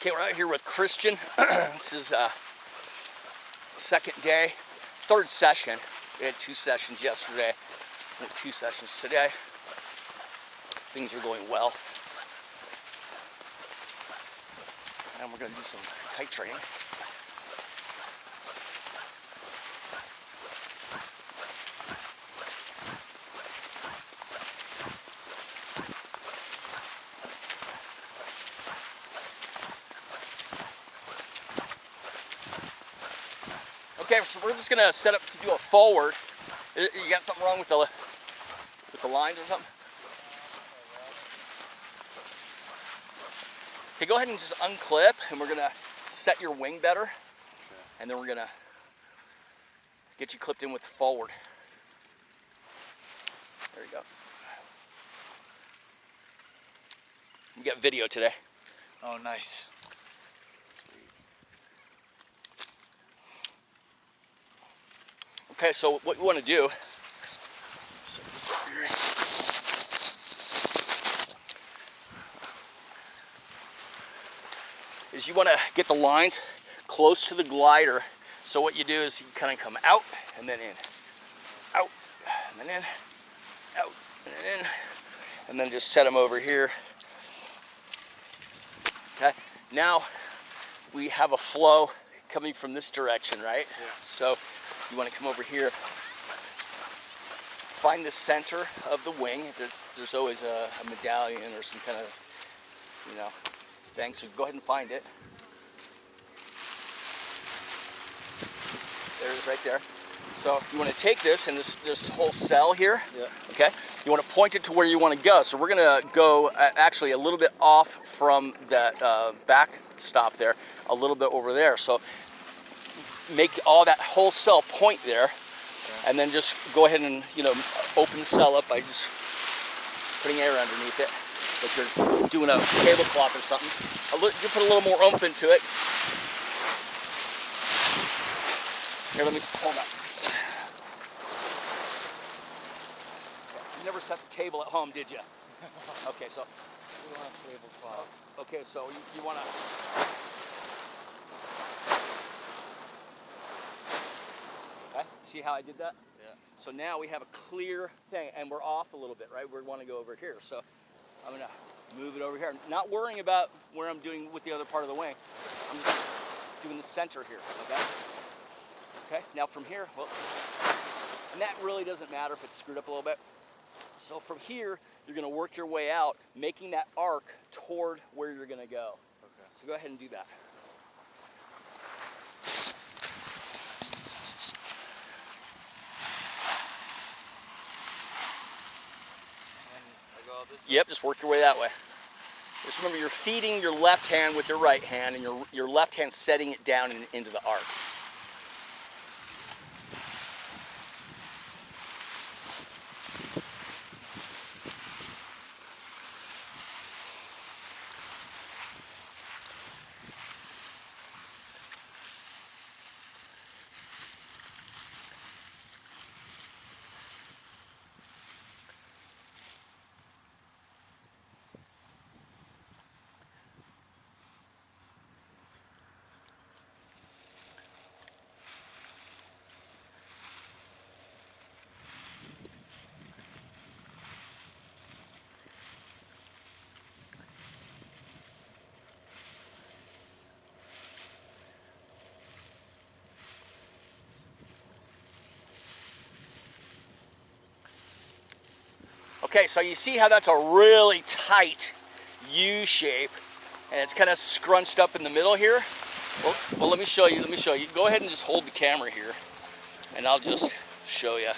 Okay, we're out here with Christian. This is second day, third session. We had 2 sessions yesterday, and 2 sessions today. Things are going well. And we're gonna do some kite training. Okay, so we're just gonna set up to do a forward. You got something wrong with the lines or something? Okay, go ahead and just unclip, and we're gonna set your wing better, okay. And then we're gonna get you clipped in with forward. There you go. We got video today. Oh, nice. Okay, so what we want to do is you want to get the lines close to the glider. So what you do is you kind of come out and then in, out and then in, out and then in, and then just set them over here. Okay, now we have a flow coming from this direction, right? Yeah. So you want to come over here, find the center of the wing. There's always a medallion or some kind of, thing. So go ahead and find it. There it is right there. So you want to take this and this whole cell here, yeah. Okay? You want to point it to where you want to go. So we're going to go actually a little bit off from that back stop there, a little bit over there. So make all that whole cell point there, okay. And then just go ahead and open the cell up by just putting air underneath it, like you're doing a tablecloth or something. You put a little more oomph into it. Here, let me hold up. You never set the table at home, did you? Okay, so we don't have tablecloth. Okay, so you want to. Okay, see how I did that? Yeah. So now we have a clear thing, and we're off a little bit, right? We want to go over here, so I'm gonna move it over here. Not worrying about where I'm doing with the other part of the wing. I'm just doing the center here, okay? Okay, now from here, well, and that really doesn't matter if it's screwed up a little bit. So from here, you're gonna work your way out, making that arc toward where you're gonna go. Okay. So go ahead and do that. Yep, just work your way that way. Just remember, you're feeding your left hand with your right hand, and your left hand setting it down into the arc. Okay, so you see how that's a really tight U shape, and it's kind of scrunched up in the middle here? Well, let me show you. Go ahead and just hold the camera here, and I'll just show you.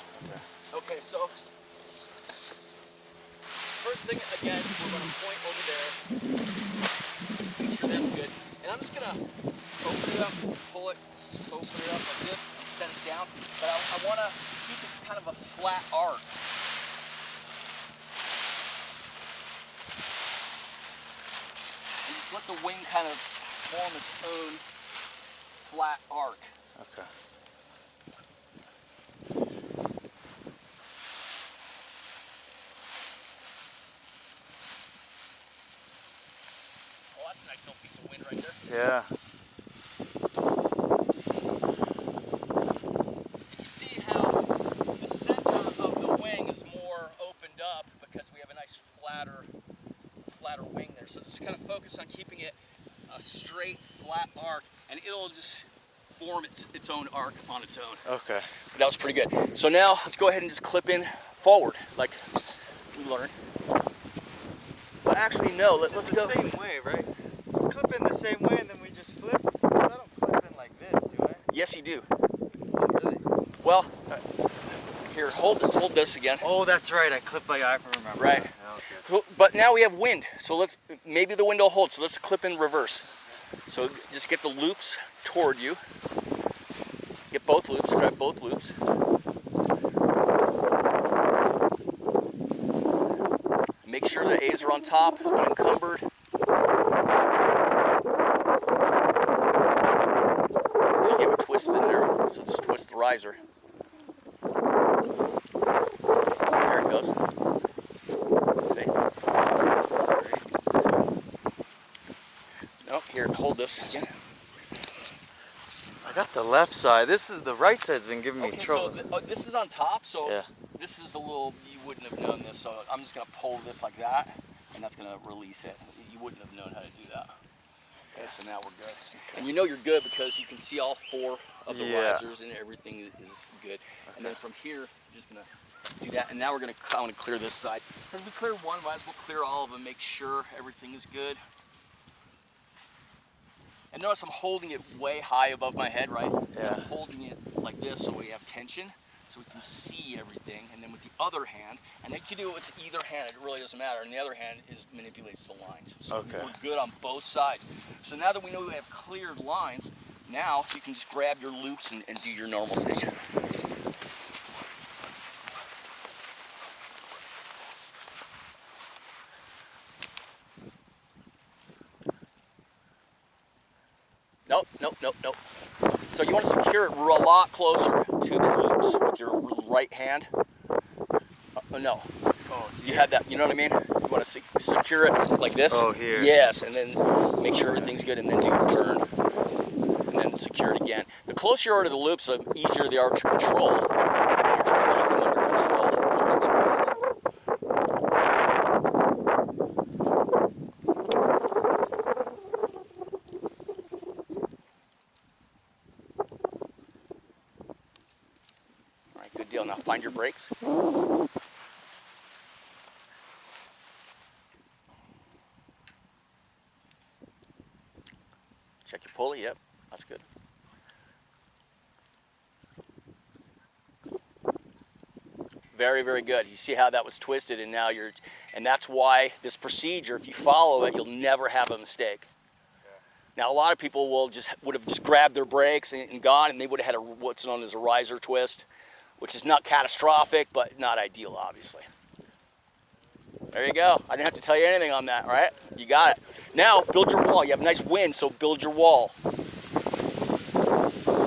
Okay, so first thing, again, we're going to point over there. Make sure that's good. And I'm just going to open it up, pull it, open it up like this, and set it down. But I want to keep it kind of a flat arc. Let the wing kind of form its own flat arc. Okay. Oh, that's a nice little piece of wind right there. Yeah. You see how the center of the wing is more opened up because we have a nice flatter wing there. So just kind of focus on keeping it a straight, flat arc, and it'll just form its own arc on its own. Okay. But that was pretty good. So now let's go ahead and just clip in forward, like we learned. But actually, no. Let's go. the same way, right? Clip in the same way and then we just flip. I don't clip in like this, do I? Yes, you do. Really? Well, here, hold this again. Oh, that's right. I clip like I remember. Right. Yeah, okay. Cool. But now we have wind, so maybe the wind will hold. So let's clip in reverse. So just get the loops toward you. Get both loops. Grab both loops. Make sure the A's are on top, unencumbered. So you have a twist in there, so just twist the riser. There it goes. See? Nope, here, hold this again. I got the left side. The right side's been giving me Okay, trouble. so this is on top, so Yeah. this is a little, you wouldn't have known this, so I'm just gonna pull this like that, and that's gonna release it. You wouldn't have known how to do that. Okay, so now we're good. And you know you're good because you can see all four of the risers and everything is good. And then from here, you're just gonna do that, and now I wanna clear this side. As we clear one, might as well clear all of them, make sure everything is good. And notice I'm holding it way high above my head, right? Yeah. I'm holding it like this so we have tension, so we can see everything. And then with the other hand, and you can do it with either hand, it really doesn't matter. And the other hand manipulates the lines. So Okay. we're good on both sides. So now that we know we have cleared lines, now you can just grab your loops and do your normal thing. Nope, nope, nope, nope. So you want to secure it a lot closer to the loops with your right hand. No, Oh, you had that, you know what I mean? You want to secure it like this. Oh, here. Yes, and then make sure everything's good, and then do your turn, and then secure it again. The closer you are to the loops, the easier they are to control. You're trying to keep them under control during this process. All right, good deal. Now find your brakes. Check your pulley, yep, that's good. Very, very good. You see how that was twisted, and now and that's why this procedure, if you follow it, you'll never have a mistake. Now, a lot of people would have just grabbed their brakes and gone, and they would have had what's known as a riser twist, which is not catastrophic, but not ideal, obviously. There you go. I didn't have to tell you anything on that, right? You got it. Now, build your wall. You have a nice wind, so build your wall. A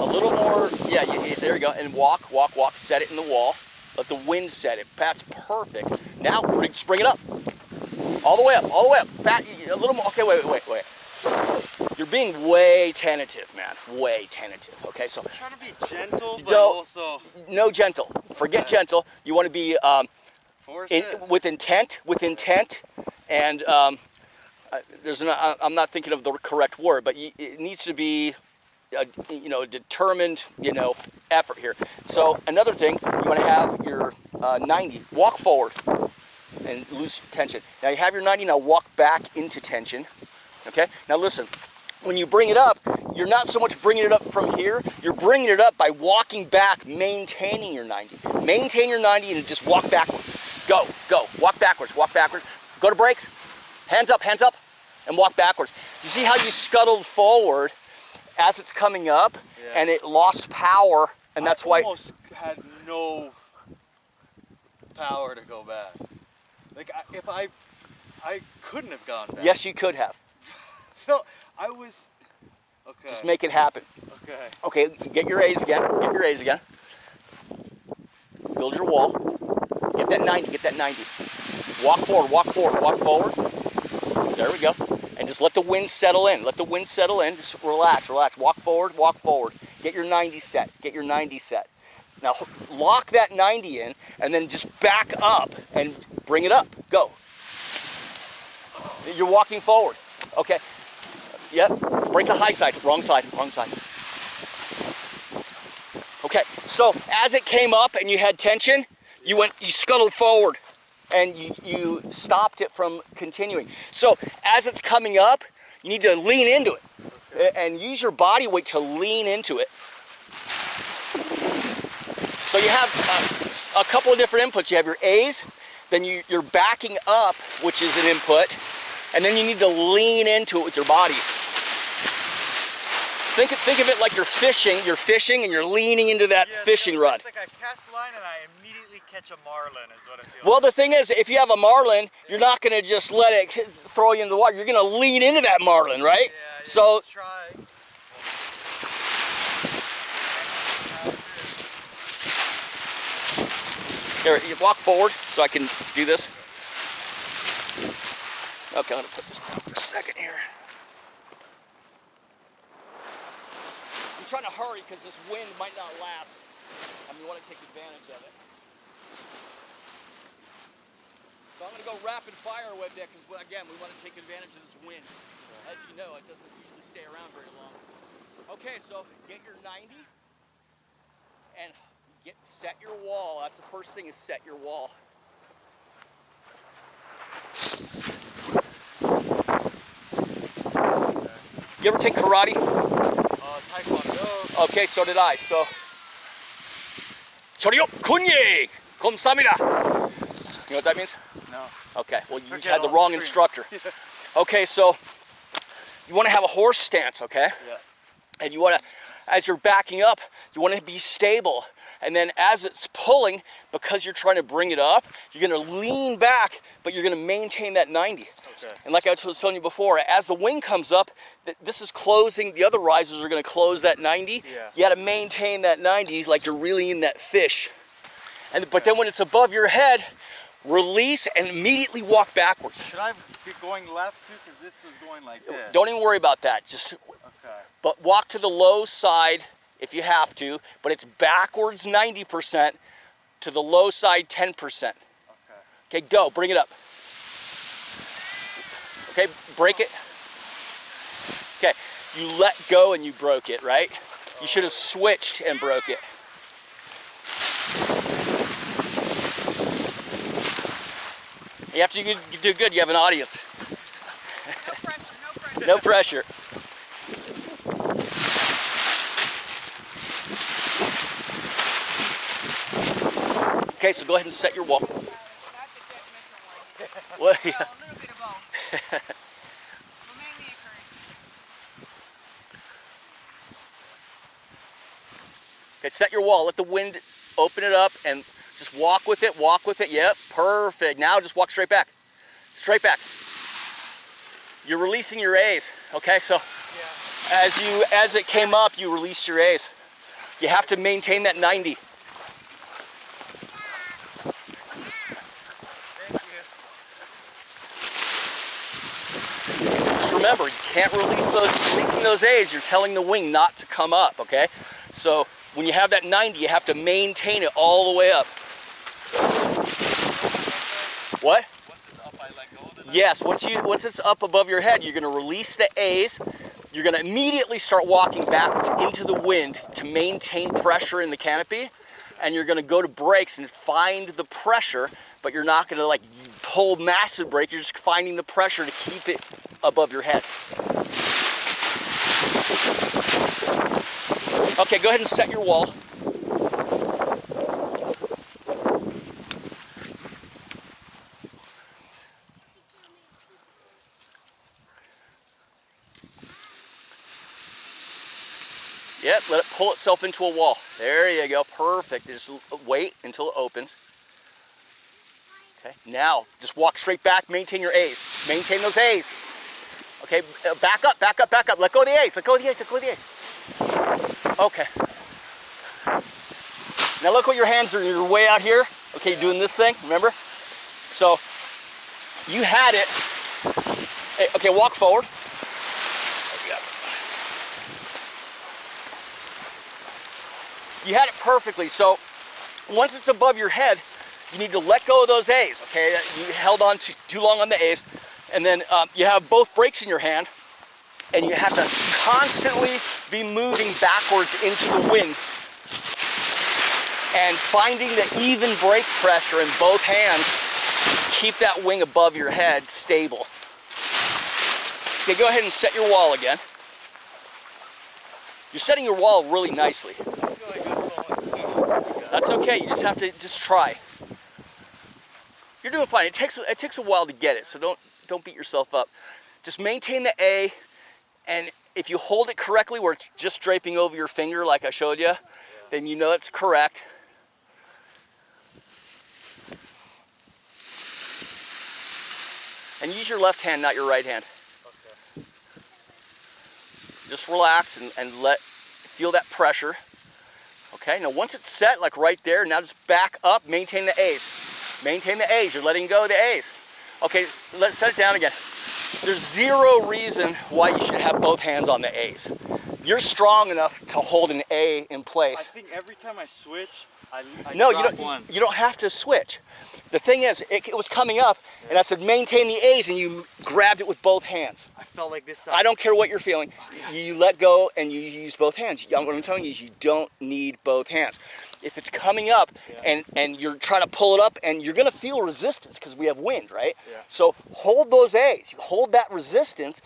little more, yeah, there you go. And walk, walk, walk, set it in the wall. Let the wind set it. That's perfect. Now, just bring it up. All the way up, all the way up. A little more, okay, wait. You're being way tentative, man. Way tentative, okay? So, I'm trying to be gentle, but Don't- also no gentle. Forget gentle. You want to be force it. with intent, and I'm not thinking of the correct word, but it needs to be a determined effort here. So another thing, you want to have your 90. Walk forward and lose tension. Now you have your 90. Now walk back into tension. Okay. Now listen. When you bring it up, you're not so much bringing it up from here. You're bringing it up by walking back, maintaining your 90. Maintain your 90 and just walk backwards. Go. Walk backwards. Go to brakes. Hands up, and walk backwards. You see how you scuttled forward as it's coming up, and it lost power, and that's why. I almost had no power to go back. Like if I couldn't have gone back. Yes, you could have. Phil, I was. Okay. Just make it happen. Okay. Okay, get your A's again. Build your wall. Get that 90. Walk forward. There we go. And just let the wind settle in. Let the wind settle in. Just relax, relax. Walk forward, walk forward. Get your 90 set. Get your 90 set. Now lock that 90 in and then just back up and bring it up. Go. You're walking forward. Okay. Yep. Break the high side. Wrong side. Wrong side. Okay. So as it came up and you had tension, you scuttled forward and you stopped it from continuing. So as it's coming up, you need to lean into it and use your body weight to lean into it. So you have a couple of different inputs. You have your A's, then you're backing up, which is an input, and then you need to lean into it with your body. Think of it like you're fishing and you're leaning into that fishing rod. It's like I cast the line and I immediately catch a marlin is what it feels Well, the thing is, if you have a marlin, you're not going to just let it throw you into the water. You're going to lean into that marlin, right? Yeah, So try. here, you walk forward so I can do this. Okay, I'm going to put this down for a second here. I'm trying to hurry because this wind might not last. And we want to take advantage of it. So I'm going to go rapid fire with it because, again, we want to take advantage of this wind. As you know, it doesn't usually stay around very long. Okay, so get your 90 and set your wall. That's the first thing, is set your wall. You ever take karate? Taekwondo. Okay, so did I. So, Choryo kunye komsamida. You know what that means? No. Okay, well you Forget had the all wrong the instructor. Okay, so you want to have a horse stance, okay? Yeah. And you want to, as you're backing up, you want to be stable. And then as it's pulling, because you're trying to bring it up, you're going to lean back, but you're going to maintain that 90. Okay. And like I was telling you before, as the wing comes up, this is closing, the other risers are going to close that 90. Yeah. You got to maintain that 90 like you're really in that fish. But then when it's above your head, release and immediately walk backwards. Should I be going left too? Because this was going like this. Don't even worry about that. Just but walk to the low side if you have to, but it's backwards 90% to the low side 10%. Okay, go, bring it up. Okay, break it. Okay, you let go and you broke it, right? You should have switched and broke it. You have to do good, you have an audience. No pressure, no pressure. No pressure. Okay, so go ahead and set your wall. Not the judgmental one. Well, yeah. Well, a little bit of both. But mainly encouragement. Okay, set your wall. Let the wind open it up and just walk with it, walk with it. Yep, perfect. Now just walk straight back. Straight back. You're releasing your A's. Okay, so as it came up, you released your A's. You have to maintain that 90. Just remember, you can't releasing those A's, you're telling the wing not to come up, okay? So when you have that 90, you have to maintain it all the way up. What? Once it's up, I let go of the 90? Yes, once it's up above your head, you're gonna release the A's. You're gonna immediately start walking back into the wind to maintain pressure in the canopy. And you're gonna go to brakes and find the pressure, but you're not gonna like pull massive brake, you're just finding the pressure to keep it above your head. Okay, go ahead and set your wall. Yep, let it pull itself into a wall. There you go, perfect. Just wait until it opens. Okay, now just walk straight back, maintain your A's. Maintain those A's. Okay, back up, back up, back up. Let go of the A's, let go of the A's, let go of the A's. Okay. Now look what your hands are, you're way out here. Okay, you're doing this thing, remember? So, you had it. Okay, walk forward. You had it perfectly. So once it's above your head, you need to let go of those A's, okay? You held on too long on the A's. And then you have both brakes in your hand, and you have to constantly be moving backwards into the wind and finding the even brake pressure in both hands. Keep that wing above your head stable. Okay, go ahead and set your wall again. You're setting your wall really nicely. I feel like that's That's okay, you just have to try. You're doing fine. It takes a while to get it, so don't beat yourself up. Just maintain the A, and if you hold it correctly where it's just draping over your finger like I showed you, then you know it's correct. And use your left hand, not your right hand. Okay. Just relax and feel that pressure. Okay, now once it's set, like right there, now just back up, maintain the A's. Maintain the A's, you're letting go of the A's. Okay, let's set it down again. There's zero reason why you should have both hands on the A's. You're strong enough to hold an A in place. I think every time I switch, I No, drop one. you don't have to switch. The thing is, it was coming up, and I said maintain the A's, and you grabbed it with both hands. I felt like this side. I don't care what you're feeling. You let go and you use both hands. What I'm telling you is you don't need both hands. If it's coming up and you're trying to pull it up, and you're gonna feel resistance because we have wind, right? Yeah. So hold those A's. You hold that resistance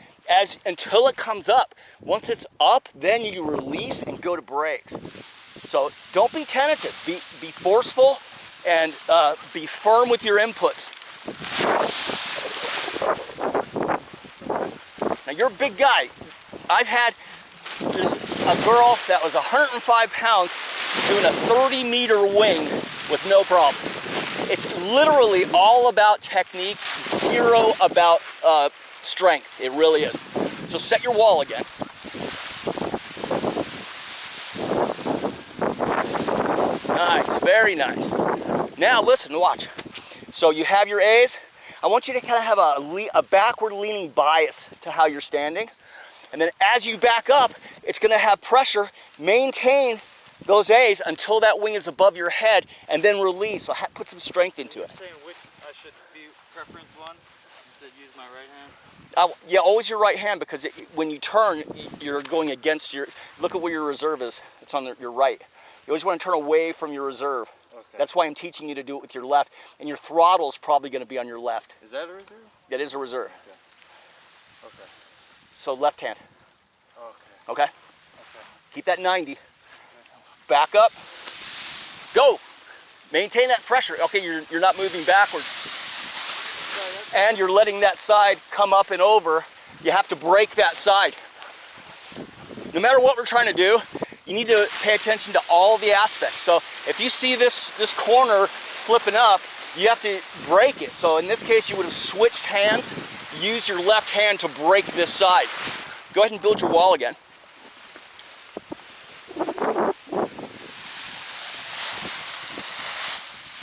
until it comes up. Once it's up, then you release and go to brakes. So don't be tentative. Be forceful and be firm with your inputs. Now you're a big guy. There's a girl that was 105 pounds doing a 30-meter wing with no problem. It's literally all about technique, zero about strength. It really is. So set your wall again. Nice, very nice. Now listen, watch. So you have your A's. I want you to kind of have a backward leaning bias to how you're standing. And then as you back up, it's gonna have pressure. Maintain those A's until that wing is above your head, and then release. So put some strength into it. You're saying which I should be preference one? You said use my right hand? Yeah, always your right hand, because when you turn, you're going against your, look at where your reserve is. It's on your right. You always want to turn away from your reserve. Okay. That's why I'm teaching you to do it with your left. And your throttle is probably going to be on your left. Is that a reserve? That is a reserve. Okay. Okay. So left hand. Okay. Okay? Okay. Keep that 90. Back up. Go. Maintain that pressure. Okay, you're not moving backwards. And you're letting that side come up and over. You have to break that side. No matter what we're trying to do, you need to pay attention to all the aspects. So if you see this corner flipping up, you have to break it. So in this case, you would have switched hands. Use your left hand to break this side. Go ahead and build your wall again.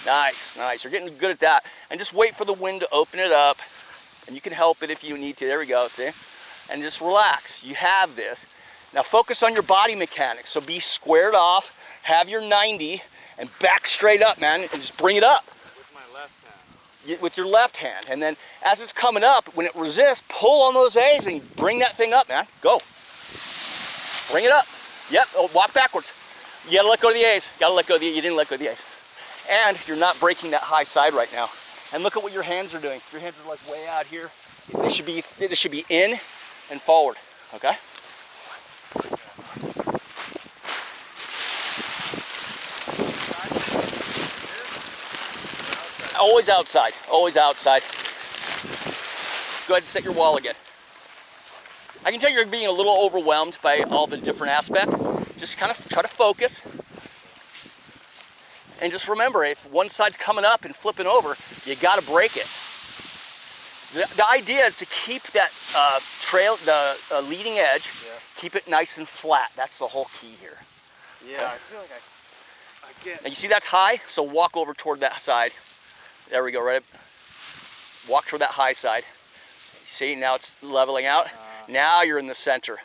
Nice, nice. You're getting good at that. And just wait for the wind to open it up. And you can help it if you need to. There we go, see? And just relax. You have this. Now focus on your body mechanics. So be squared off, have your 90, and back straight up, man, and just bring it up. With my left hand. With your left hand. And then as it's coming up, when it resists, pull on those A's and bring that thing up, man. Go. Bring it up. Yep, walk backwards. You gotta let go of the A's. You didn't let go of the A's. And you're not breaking that high side right now. And look at what your hands are doing. Your hands are like way out here. They should be in and forward, okay? Always outside, always outside. Go ahead and set your wall again. I can tell you're being a little overwhelmed by all the different aspects. Just kind of try to focus. And just remember, if one side's coming up and flipping over, you gotta break it. The idea is to keep that leading edge, keep it nice and flat. That's the whole key here. Yeah, Okay. I feel like I get. Now you see that's high, so walk over toward that side. There we go, right? Walk toward that high side. See, now it's leveling out. Now you're in the center.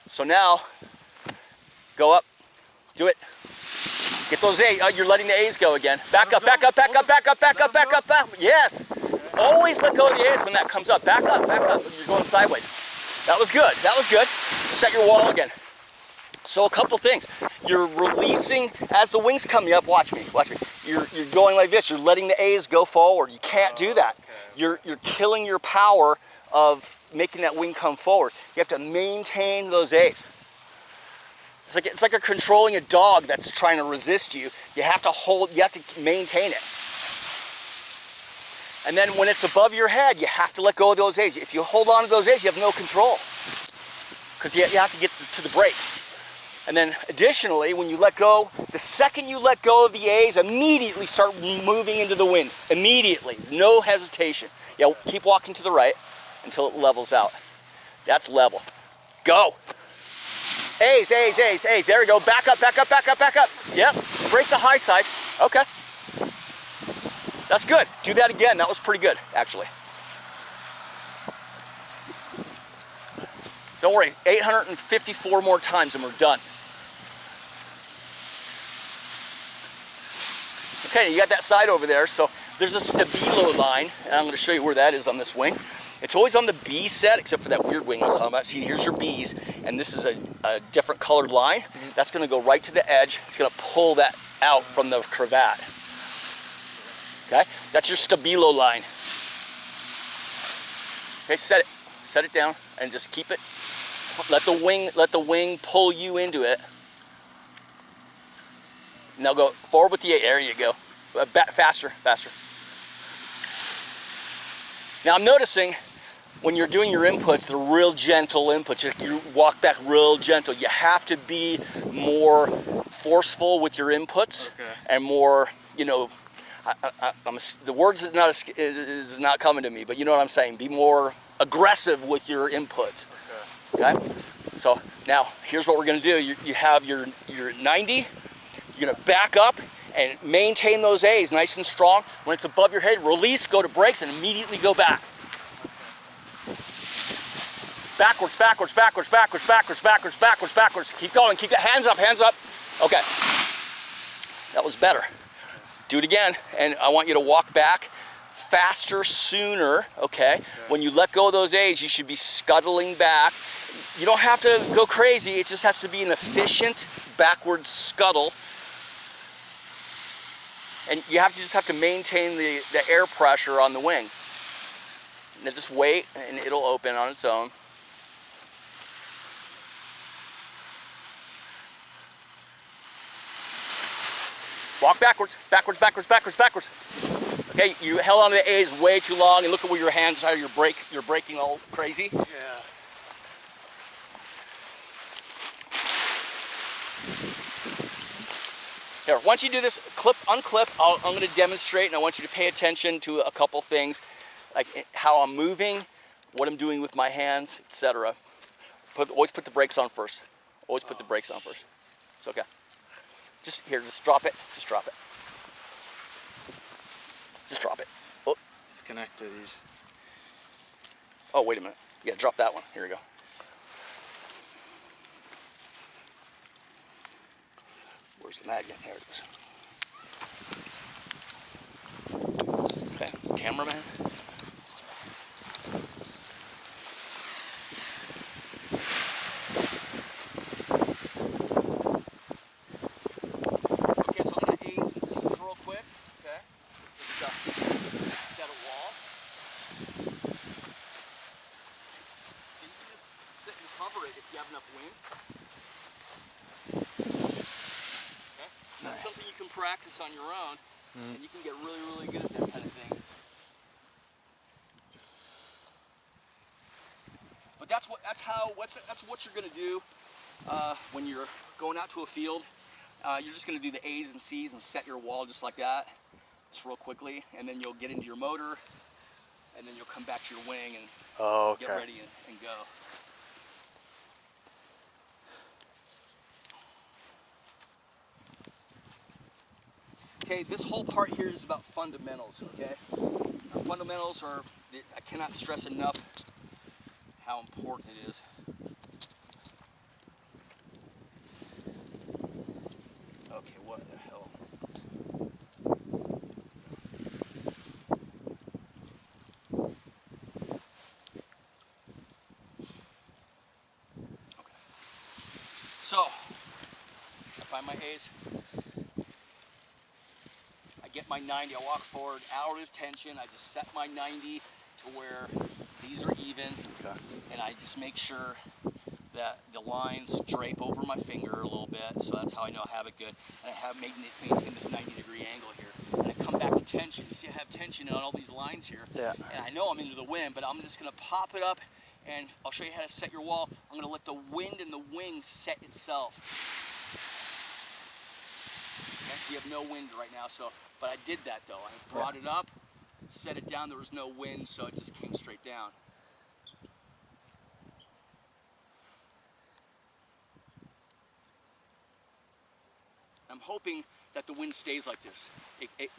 So now, go up, Do it. Get those A's. You're letting the A's go again. Back up, back up, back up, back up, back up, back up, back up. Yes. Always let go of the A's when that comes up. Back up, back up. You're going sideways. That was good. That was good. Set your wall again. So a couple things. You're releasing as the wings come up. Watch me. Watch me. You're going like this. You're letting the A's go forward. You can't do that. You're killing your power of making that wing come forward. You have to maintain those A's. It's like you're controlling a dog that's trying to resist you. You have to hold, you have to maintain it. And then when it's above your head, you have to let go of those A's. If you hold on to those A's, you have no control. Because you have to get to the brakes. And then additionally, when you let go, the second you let go of the A's, immediately start moving into the wind. Immediately, no hesitation. Yeah, keep walking to the right until it levels out. That's level. Go. A's, A's, A's, A's. There we go. Back up, back up, back up, back up. Yep. Break the high side. Okay. That's good. Do that again. That was pretty good, actually. Don't worry. 854 more times and we're done. Okay, you got that side over there. So there's a stabilo line, and I'm going to show you where that is on this wing. It's always on the B set, except for that weird wing I was talking about. See, here's your B's, and this is a different colored line. That's going to go right to the edge. It's going to pull that out from the cravat. Okay, that's your stabilo line. Okay, set it down, and just keep it. Let the wing pull you into it. Now go forward with the A. There you go. Faster, faster. Now I'm noticing when you're doing your inputs, the real gentle inputs, you walk back real gentle. You have to be more forceful with your inputs and more, you know, the words is not coming to me, but you know what I'm saying. Be more aggressive with your inputs. Okay? So now here's what we're gonna do. You have your 90. You're gonna back up and maintain those A's nice and strong. When it's above your head, release, go to brakes, and immediately go back. Backwards, backwards, backwards, backwards, backwards, backwards, backwards, backwards. Keep going, keep the hands up, hands up. Okay, that was better. Do it again, and I want you to walk back faster, sooner, okay? When you let go of those A's, you should be scuttling back. You don't have to go crazy, it just has to be an efficient backwards scuttle. And you just have to maintain the air pressure on the wing. And then just wait, and it'll open on its own. Walk backwards, backwards, backwards, backwards, backwards. Okay, you held on to the A's way too long, and look at where your hands are. You're braking all crazy. Yeah. Here, once you do this, unclip, I'm going to demonstrate, and I want you to pay attention to a couple things, like how I'm moving, what I'm doing with my hands, etc. Always put the brakes on first. Always put the brakes on first. It's okay. Just drop it. Just drop it. Just drop it. Oh. Disconnected these. Oh, wait a minute. Yeah, drop that one. Here we go. Where's the magnet? There it is. Okay, cameraman. Okay, so I'm going to A's and C's real quick. Okay, just set a wall. And you can just sit and cover it if you have enough wind. That's something you can practice on your own, and you can get really, really good at that kind of thing. But that's what you're going to do when you're going out to a field. You're just going to do the A's and C's and set your wall just like that, just real quickly, and then you'll get into your motor, and then you'll come back to your wing and get ready and go. Okay, this whole part here is about fundamentals, okay? Now, fundamentals are, I cannot stress enough how important it is. So, I find my haze. I get my 90, I walk forward, out of tension, I just set my 90 to where these are even, Okay. and I just make sure that the lines drape over my finger a little bit, so that's how I know I have it good. And I have maintain this 90-degree angle here. And I come back to tension. You see I have tension on all these lines here. Yeah. And I know I'm into the wind, but I'm just gonna pop it up, and I'll show you how to set your wall. I'm gonna let the wind and the wing set itself. Okay? We have no wind right now, so, but I did that though. I brought it up, set it down, there was no wind, so it just came straight down. I'm hoping that the wind stays like this.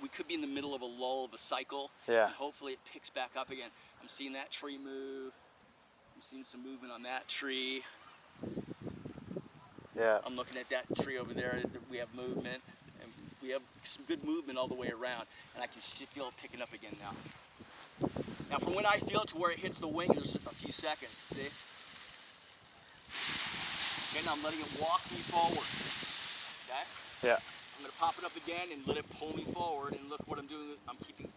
We could be in the middle of a lull of a cycle. Yeah. And hopefully it picks back up again. I'm seeing that tree move. I'm seeing some movement on that tree. Yeah. I'm looking at that tree over there. We have movement. And we have some good movement all the way around. And I can feel it picking up again now. Now from when I feel it to where it hits the wing, there's a few seconds, see? Okay, now I'm letting it walk me forward. Okay? Yeah. I'm going to pop it up again and let it pull me forward, and look what I'm doing. I'm keeping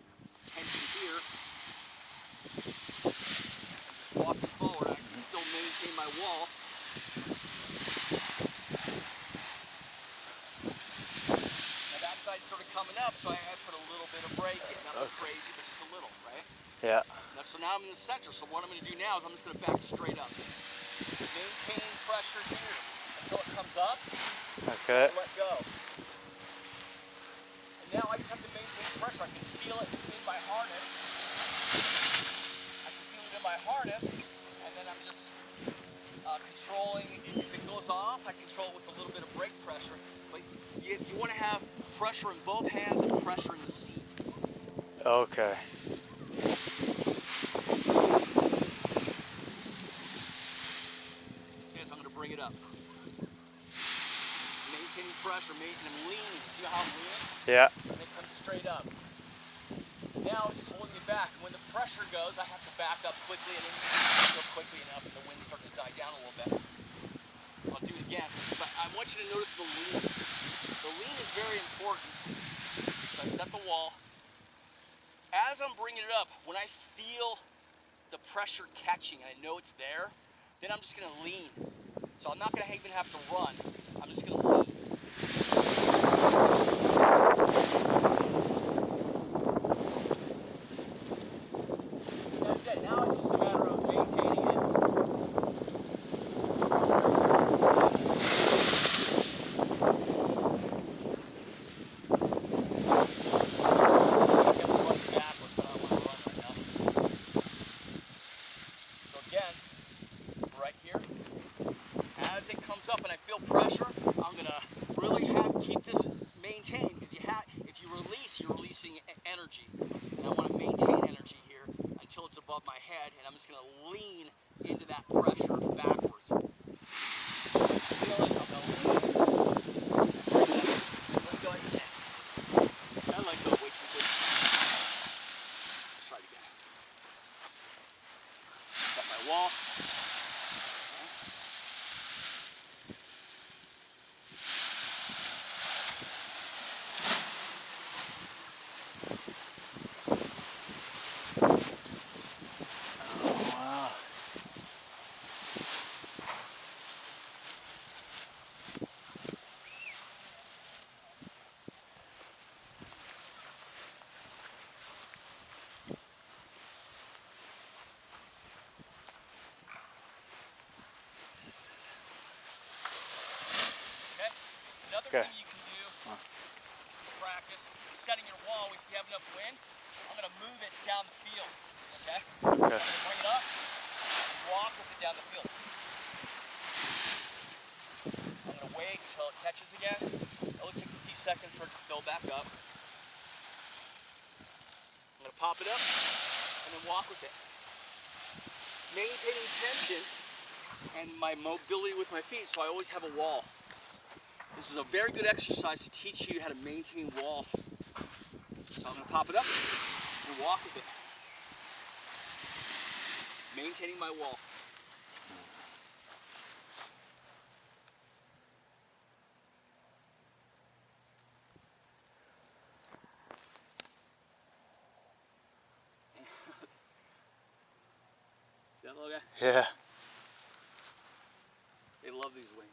tension here. I'm just walking forward. I can still maintain my wall. Now that side's sort of coming up, so I put a little bit of brake in. Not crazy, but just a little, right? Yeah. Now, so now I'm in the center, so what I'm going to do now is I'm just going to back straight up. Maintain pressure here until it comes up. Okay. Let go. Now I just have to maintain pressure. I can feel it in my harness. I can feel it in my harness, and then I'm just controlling. If it goes off, I control it with a little bit of brake pressure. But you want to have pressure in both hands and pressure in the seat. Okay. Okay, so I'm going to bring it up. Maintaining pressure, and I'm leaning. See how I'm leaning? Yeah. And it comes straight up. Now it's holding me back. When the pressure goes, I have to back up quickly, and then go quickly enough, and the wind's starting to die down a little bit. I'll do it again, but I want you to notice the lean. The lean is very important. So I set the wall. As I'm bringing it up, when I feel the pressure catching, and I know it's there, then I'm just going to lean. So I'm not going to even have to run. I'm just going to lean. That's it. Now it's just a matter of maintaining it. So again, right here, as it comes up and I feel pressure, I'm gonna really keep this maintained, because if you release, you're releasing energy. And I want to maintain energy here until it's above my head, and I'm just gonna lean into that pressure backwards. Feel it, I'm gonna lean. Let it go again. I let go way too quick. Let's try it again. Got my wall. Wow. Okay? Another Okay. thing you can do to practice setting your wall if you have enough wind, I'm going to move it down the field. Okay? I'm going Okay. to bring it up and walk with it down the field. I'm going to wait until it catches again. It always takes a few seconds for it to fill back up. I'm going to pop it up and then walk with it. Maintaining tension and my mobility with my feet, so I always have a wall. This is a very good exercise to teach you how to maintain wall. So I'm going to pop it up and walk with it. Maintaining my wall. That little guy? Yeah. They love these wings.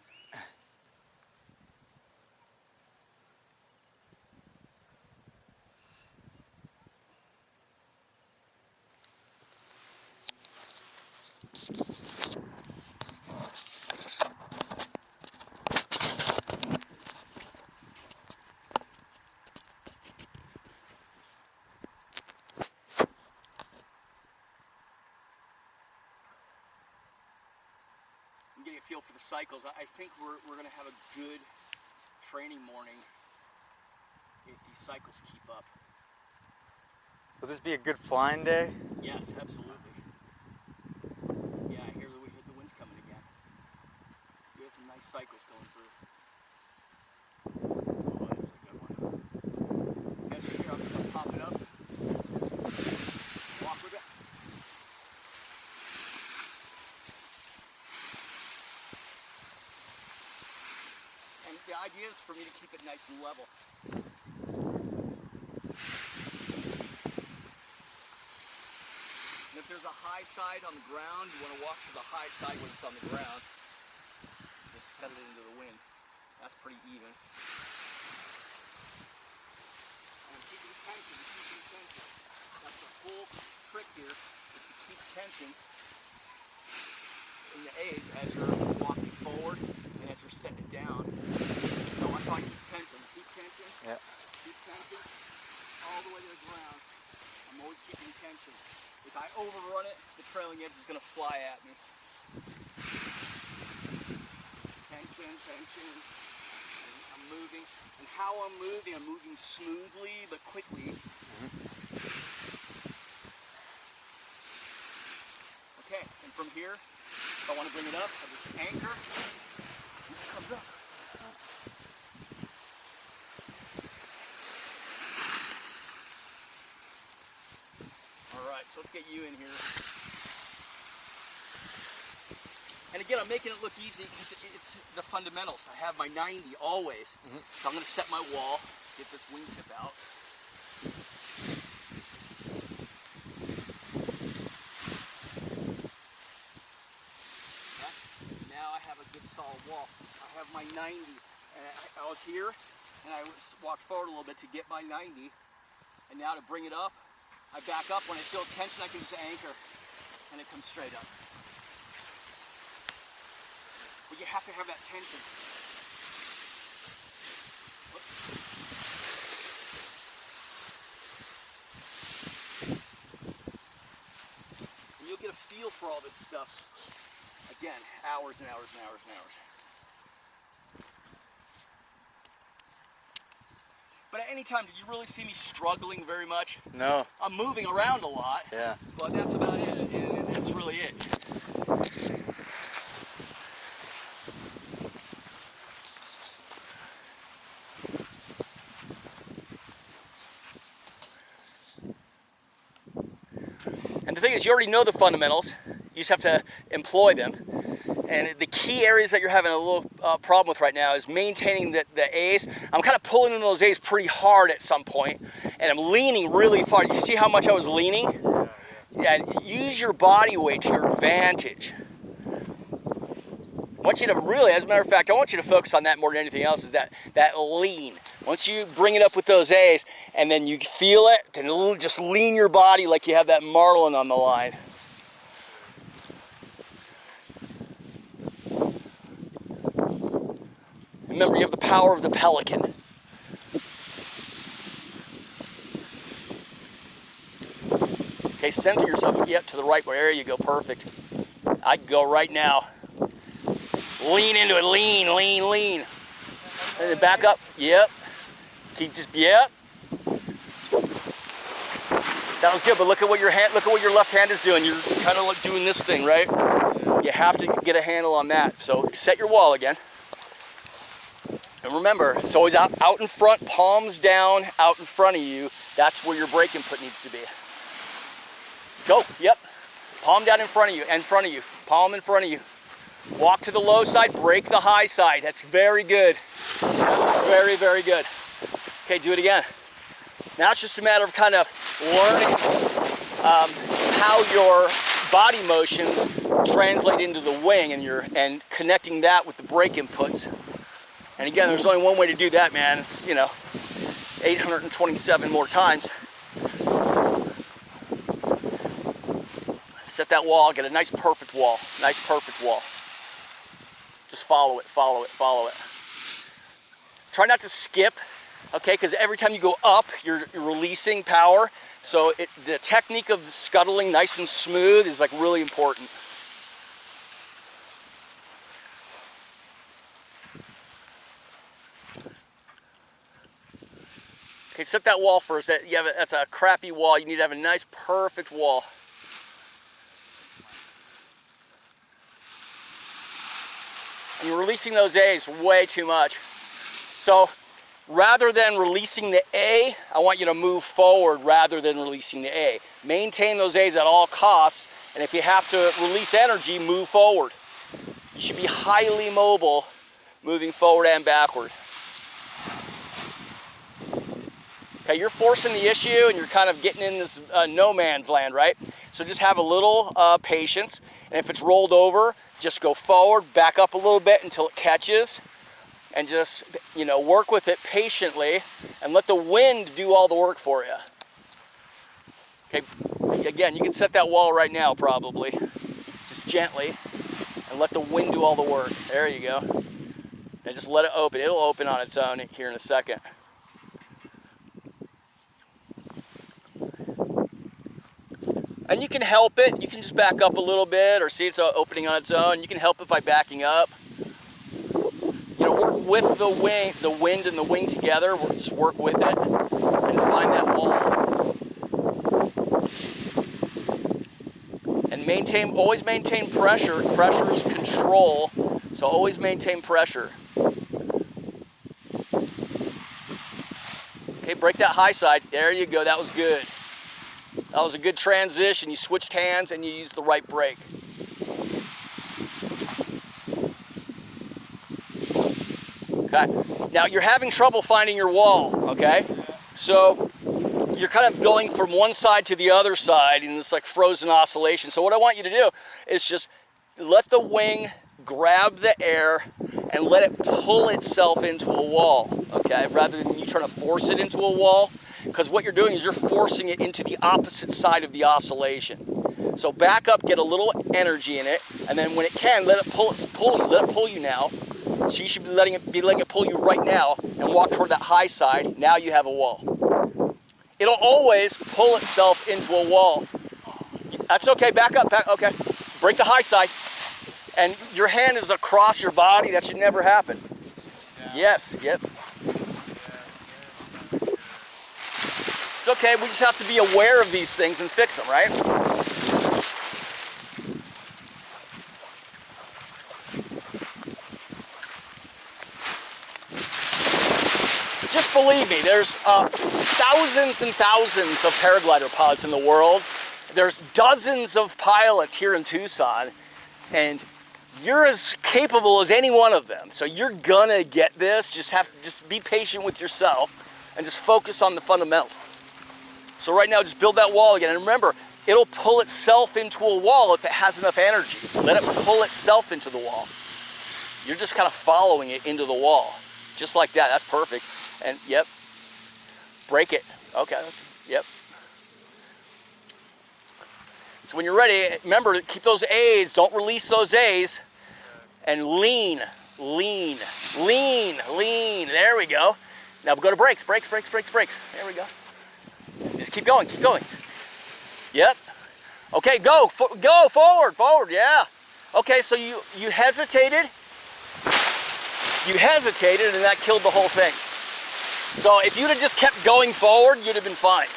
I'm getting a feel for the cycles. I think we're going to have a good training morning if these cycles keep up. Will this be a good flying day? Yes, absolutely. Yeah, I hear the wind's coming again. We have some nice cycles going through. Oh, there's a good one. Guys, here, I'm going to pop it up. Walk with it. And the idea is for me to keep it nice and level. And if there's a high side on the ground, you want to walk to the high side when it's on the ground. Just set it into the wind. That's pretty even. And keeping tension, keeping tension. That's the whole trick here, is to keep tension in the A's as you're walking forward and as you're setting it down. So watch how I keep tension. Keep tension. Yeah. Keep tension all the way to the ground. I'm always keeping tension. If I overrun it, the trailing edge is going to fly at me. Tension, tension. I'm moving. And how I'm moving smoothly but quickly. Okay, and from here, if I want to bring it up, I just anchor. And it comes up. Alright, so let's get you in here. And again, I'm making it look easy because it's the fundamentals. I have my 90 always. So I'm going to set my wall, get this wingtip out. Okay. Now I have a good solid wall. I have my 90. And I was here, and I walked forward a little bit to get my 90. And now to bring it up, I back up. When I feel tension, I can just anchor, and it comes straight up. But you have to have that tension. And you'll get a feel for all this stuff. Again, hours and hours and hours and hours. But at any time, did you really see me struggling very much? No. I'm moving around a lot. Yeah. But that's about it, and that's really it. And the thing is, you already know the fundamentals. You just have to employ them. And the key areas that you're having a little problem with right now is maintaining the A's. I'm kind of pulling in those A's pretty hard at some point, and I'm leaning really far. You see how much I was leaning? Yeah, use your body weight to your advantage. I want you to really, as a matter of fact, I want you to focus on that more than anything else, is that lean. Once you bring it up with those A's, and then you feel it, then just lean your body like you have that marlin on the line. Remember, you have the power of the pelican. Okay, center yourself. Yep, to the right. There you go. Perfect. I'd go right now. Lean into it. Lean, lean, lean. And then back up. Yep. Keep just, yep. That was good, but look at what your left hand is doing. You're kind of like doing this thing, right? You have to get a handle on that. So set your wall again. And remember, it's always out in front, palms down, out in front of you. That's where your brake input needs to be. Go, yep. Palm down in front of you, palm in front of you. Walk to the low side, break the high side. That's very good. That's very, very good. Okay, do it again. Now it's just a matter of kind of learning how your body motions translate into the wing, and connecting that with the brake inputs. And again, there's only one way to do that, man. It's, 827 more times. Set that wall, get a nice perfect wall. Nice perfect wall. Just follow it, follow it, follow it. Try not to skip, okay, because every time you go up, you're releasing power. So the technique of scuttling nice and smooth is like really important. Okay, set that wall first. That's a crappy wall. You need to have a nice, perfect wall. And you're releasing those A's way too much. So rather than releasing the A, I want you to move forward rather than releasing the A. Maintain those A's at all costs, and if you have to release energy, move forward. You should be highly mobile, moving forward and backward. Okay, you're forcing the issue and you're kind of getting in this no man's land, right? So just have a little patience, and if it's rolled over, just go forward, back up a little bit until it catches, and just, work with it patiently and let the wind do all the work for you. Okay, again, you can set that wall right now probably, just gently, and let the wind do all the work. There you go. And just let it open. It'll open on its own here in a second. And you can help it. You can just back up a little bit, or see it's opening on its own. You can help it by backing up. Work with the wind and the wing together. Just work with it and find that wall. And always maintain pressure. Pressure is control, so always maintain pressure. Okay, break that high side. There you go. That was good. That was a good transition. You switched hands and you used the right brake. Okay. Now you're having trouble finding your wall, okay? So you're kind of going from one side to the other side in this like frozen oscillation. So what I want you to do is just let the wing grab the air and let it pull itself into a wall, okay? Rather than you trying to force it into a wall. Because what you're doing is you're forcing it into the opposite side of the oscillation. So back up, get a little energy in it, and then when it can, let it pull you. Let it pull you now. So you should be letting it pull you right now and walk toward that high side. Now you have a wall. It'll always pull itself into a wall. That's okay. Back up. Okay. Break the high side, and your hand is across your body. That should never happen. Yeah. Yes. Yep. It's okay, we just have to be aware of these things and fix them, right? Just believe me, there's thousands and thousands of paraglider pods in the world. There's dozens of pilots here in Tucson, and you're as capable as any one of them. So you're gonna get this. Just be patient with yourself and just focus on the fundamentals. So right now, just build that wall again. And remember, it'll pull itself into a wall if it has enough energy. Let it pull itself into the wall. You're just kind of following it into the wall. Just like that. That's perfect. And yep. Break it. Okay. Yep. So when you're ready, remember to keep those A's. Don't release those A's. And lean, lean, lean, lean. There we go. Now we go to brakes, brakes, brakes, brakes, brakes. There we go. Just keep going, keep going. Yep. Okay, go forward, forward, yeah. Okay, so you hesitated. You hesitated, and that killed the whole thing. So if you'd have just kept going forward, you'd have been fine.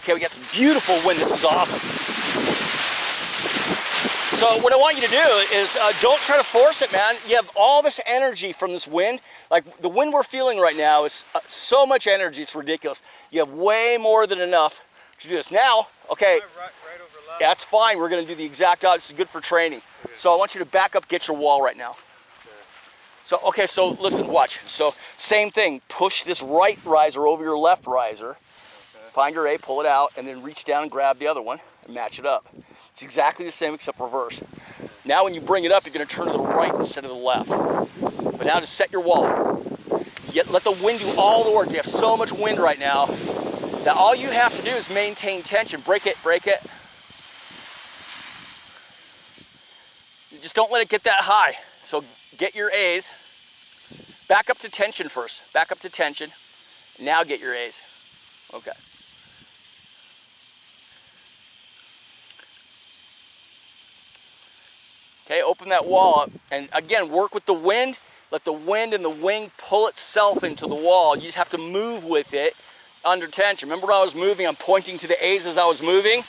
Okay, we got some beautiful wind. This is awesome. So what I want you to do is don't try to force it, man. You have all this energy from this wind. Like the wind we're feeling right now is so much energy, it's ridiculous. You have way more than enough to do this. Now, okay. Right over left. That's fine. We're going to do the exact opposite. This is good for training. Okay. So I want you to back up, get your wall right now. Okay, so listen, watch. So same thing. Push this right riser over your left riser. Okay. Find your A, pull it out, and then reach down and grab the other one and match it up. It's exactly the same except reverse. Now when you bring it up, you're going to turn to the right instead of the left. But now just set your wall. Let the wind do all the work. You have so much wind right now that all you have to do is maintain tension. Break it, break it. Just don't let it get that high. So get your A's. Back up to tension first. Back up to tension. Now get your A's. Okay. Okay, open that wall up. And again, work with the wind. Let the wind and the wing pull itself into the wall. You just have to move with it under tension. Remember when I was moving, I'm pointing to the A's as I was moving?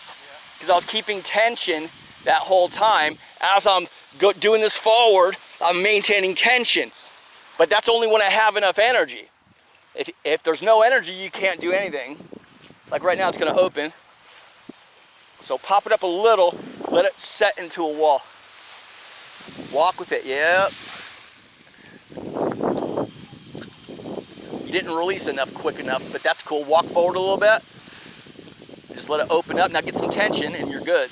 Because I was keeping tension that whole time. As I'm doing this forward, I'm maintaining tension. But that's only when I have enough energy. If there's no energy, you can't do anything. Like right now, it's going to open. So pop it up a little, let it set into a wall. Walk with it, yep. You didn't release enough quick enough, but that's cool. Walk forward a little bit. Just let it open up. Now get some tension and you're good.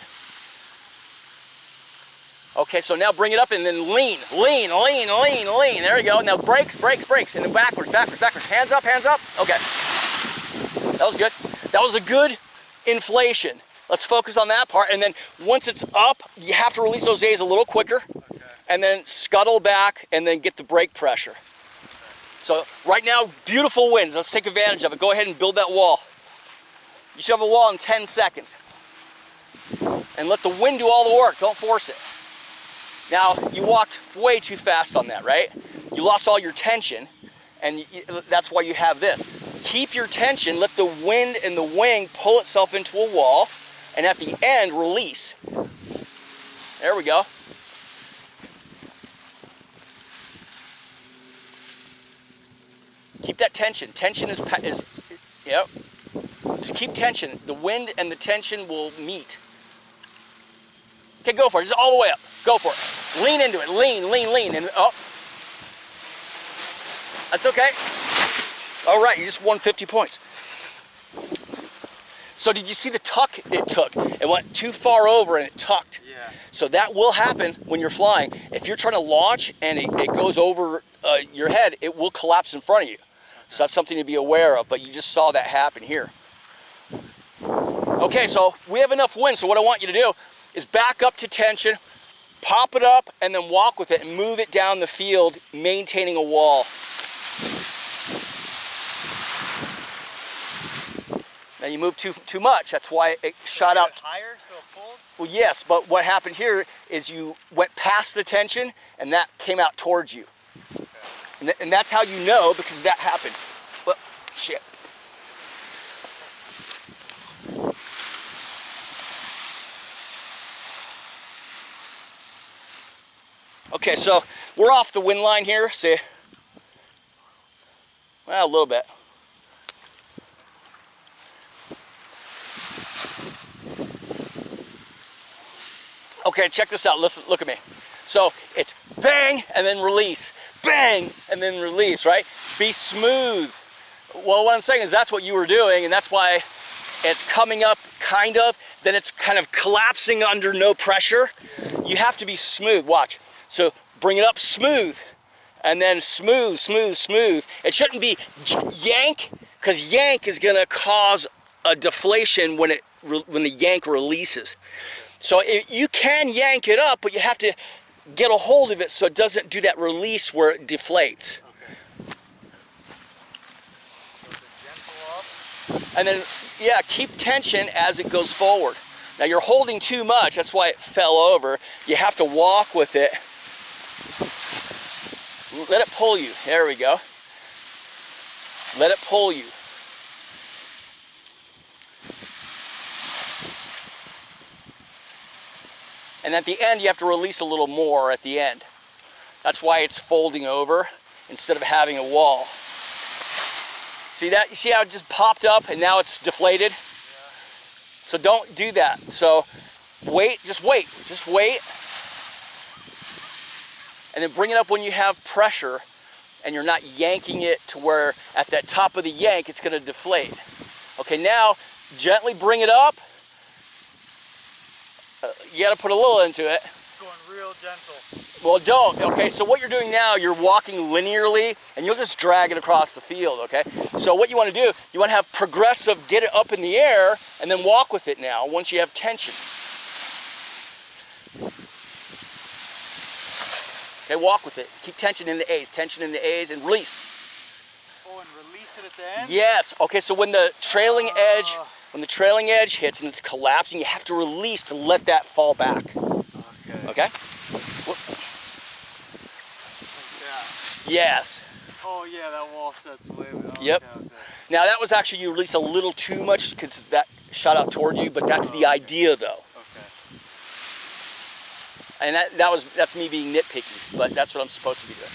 Okay, so now bring it up and then lean, lean, lean, lean, lean. There you go. Now brakes, brakes, brakes. And then backwards, backwards, backwards. Hands up, hands up. Okay. That was good. That was a good inflation. Let's focus on that part. And then once it's up, you have to release those A's a little quicker. Okay. And then scuttle back and then get the brake pressure. So right now, beautiful winds. Let's take advantage of it. Go ahead and build that wall. You should have a wall in 10 seconds. And let the wind do all the work. Don't force it. Now, you walked way too fast on that, right? You lost all your tension, and that's why you have this. Keep your tension, let the wind and the wing pull itself into a wall, and at the end, release. There we go. Keep that tension. Tension is yep. Just keep tension. The wind and the tension will meet. Okay, go for it. Just all the way up. Go for it. Lean into it. Lean, lean, lean. And oh. That's okay. All right, you just won 50 points. So did you see the tuck it took? It went too far over and it tucked. Yeah. So that will happen when you're flying. If you're trying to launch and it goes over your head, it will collapse in front of you. So that's something to be aware of, but you just saw that happen here. Okay, so we have enough wind, so what I want you to do is back up to tension, pop it up, and then walk with it and move it down the field, maintaining a wall. Now you move too much, that's why it shot out. Higher so it pulls? Well, yes, but what happened here is you went past the tension and that came out towards you. Okay. And that's how you know, because that happened. But, shit. Okay, so we're off the wind line here, see? Well, a little bit. Okay, check this out. Listen, look at me. So it's bang and then release, bang and then release, right? Be smooth. Well, what I'm saying is that's what you were doing, and that's why it's coming up kind of, then it's kind of collapsing under no pressure. You have to be smooth. Watch. So bring it up smooth, and then smooth, smooth, smooth. It shouldn't be yank, because yank is going to cause a deflation when the yank releases. So you can yank it up, but you have to get a hold of it so it doesn't do that release where it deflates. Okay. So gentle up. And then, yeah, keep tension as it goes forward. Now you're holding too much, that's why it fell over. You have to walk with it. Let it pull you. There we go. Let it pull you. And at the end, you have to release a little more at the end. That's why it's folding over instead of having a wall. See that? You see how it just popped up and now it's deflated? So don't do that. So wait, just wait. And then bring it up when you have pressure and you're not yanking it to where at that top of the yank it's gonna deflate. Okay, now gently bring it up. You gotta put a little into it. It's going real gentle. Well, don't, okay? So what you're doing now, you're walking linearly and you'll just drag it across the field, okay? So what you wanna do, you wanna have progressive, get it up in the air and then walk with it now once you have tension. Okay, walk with it. Keep tension in the A's and release. Oh, and release it at the end? Yes, okay, so when the trailing edge hits and it's collapsing, you have to release to let that fall back, Okay. okay? Yeah. Yes. Oh yeah, that wall sets way. Okay, Yep. Okay. Now that was actually, you released a little too much because that shot out toward you, but that's the idea though. Okay. And that's me being nitpicky, but that's what I'm supposed to be doing.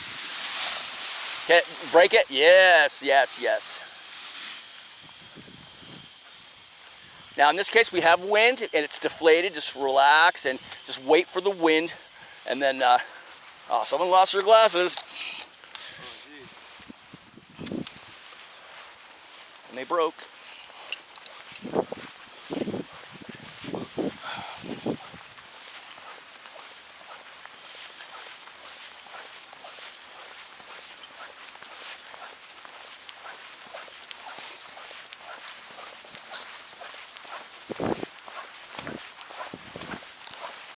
Okay, break it. Yes. Now in this case we have wind and it's deflated. Just relax and just wait for the wind, and then oh, someone lost their glasses. Oh geez. And they broke.